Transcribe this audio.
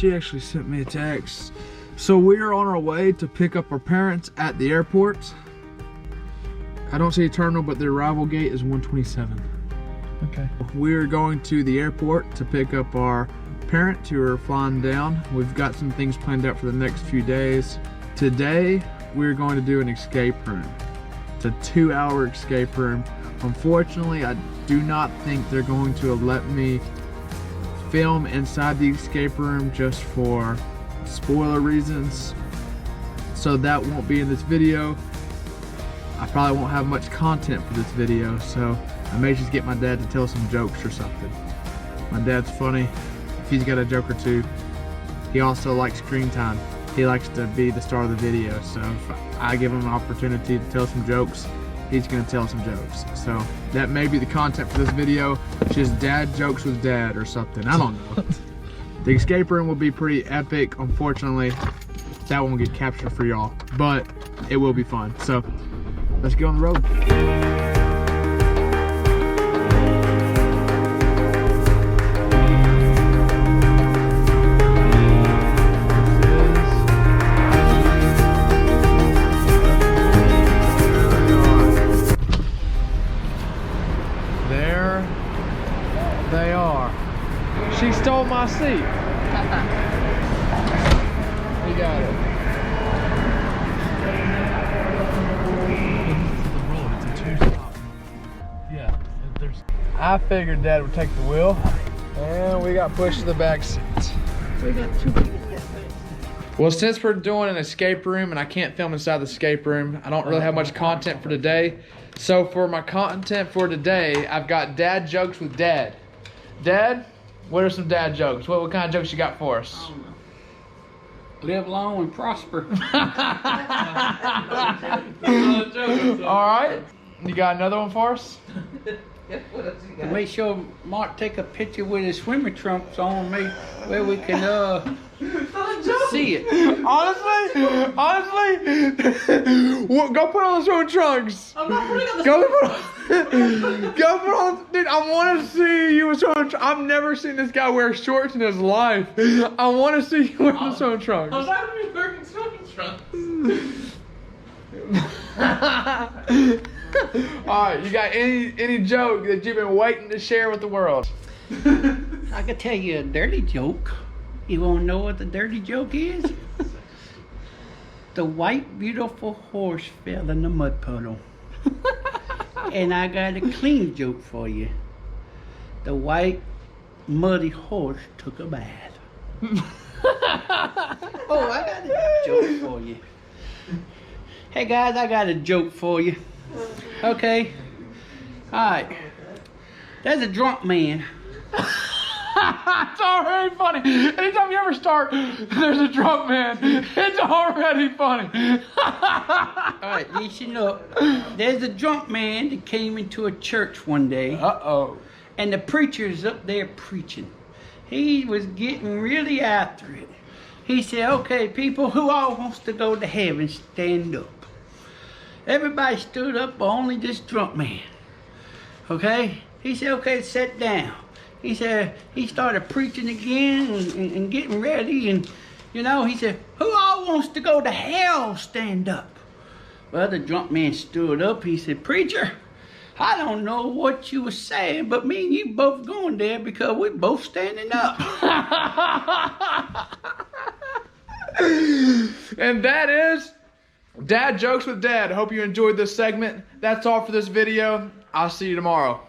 She actually sent me a text. So we are on our way to pick up our parents at the airport. I don't see a terminal, but the arrival gate is 127. Okay. We're going to the airport to pick up our parents who are flying down. We've got some things planned out for the next few days. Today, we're going to do an escape room. It's a 2-hour escape room. Unfortunately, I do not think they're going to let me film inside the escape room just for spoiler reasons. So that won't be in this video. I probably won't have much content for this video, so I may just get my dad to tell some jokes or something. My dad's funny. If he's got a joke or two, he also likes screen time. He likes to be the star of the video, so if I give him an opportunity to tell some jokes, he's gonna tell some jokes. So that may be the content for this video, just dad jokes with dad or something, I don't know. The escape room will be pretty epic. Unfortunately, that won't get captured for y'all, but it will be fun. So let's get on the road. There they are. She stole my seat. We got it. Yeah, I figured Dad would take the wheel, and we got pushed to the back seat. We got 2 people. Well, since we're doing an escape room and I can't film inside the escape room, I don't really have much content for today. So for my content for today, I've got dad jokes with Dad. Dad, what are some dad jokes? What kind of jokes you got for us? Live long and prosper. All right, you got another one for us? Make sure Mark take a picture with his swimming trunks on me where we can see it. Honestly, go put on the swimming trunks. I'm not putting on the Go put on, dude. I want to see you with swimming trunks. I've never seen this guy wear shorts in his life. I want to see you wear the swimming trunks. I'm not even wearing swimming trunks. Alright, you got any joke that you've been waiting to share with the world? I could tell you a dirty joke. You want to know what the dirty joke is? The white beautiful horse fell in the mud puddle. And I got a clean joke for you. The white muddy horse took a bath. Oh, I got a joke for you. Hey guys, I got a joke for you. Okay. Alright. There's a drunk man. It's already funny. Anytime you ever start, there's a drunk man. It's already funny. Alright, listen up. There's a drunk man that came into a church one day. Uh-oh. And the preacher's up there preaching. He was getting really after it. He said, okay, people, who all wants to go to heaven, stand up. Everybody stood up, but only this drunk man. Okay? He said, okay, sit down. He said, he started preaching again and getting ready. And, you know, he said, who all wants to go to hell, stand up? Well, the drunk man stood up. He said, preacher, I don't know what you were saying, but me and you both going there because we both standing up. And that is Dad Jokes with Dad. I hope you enjoyed this segment. That's all for this video. I'll see you tomorrow.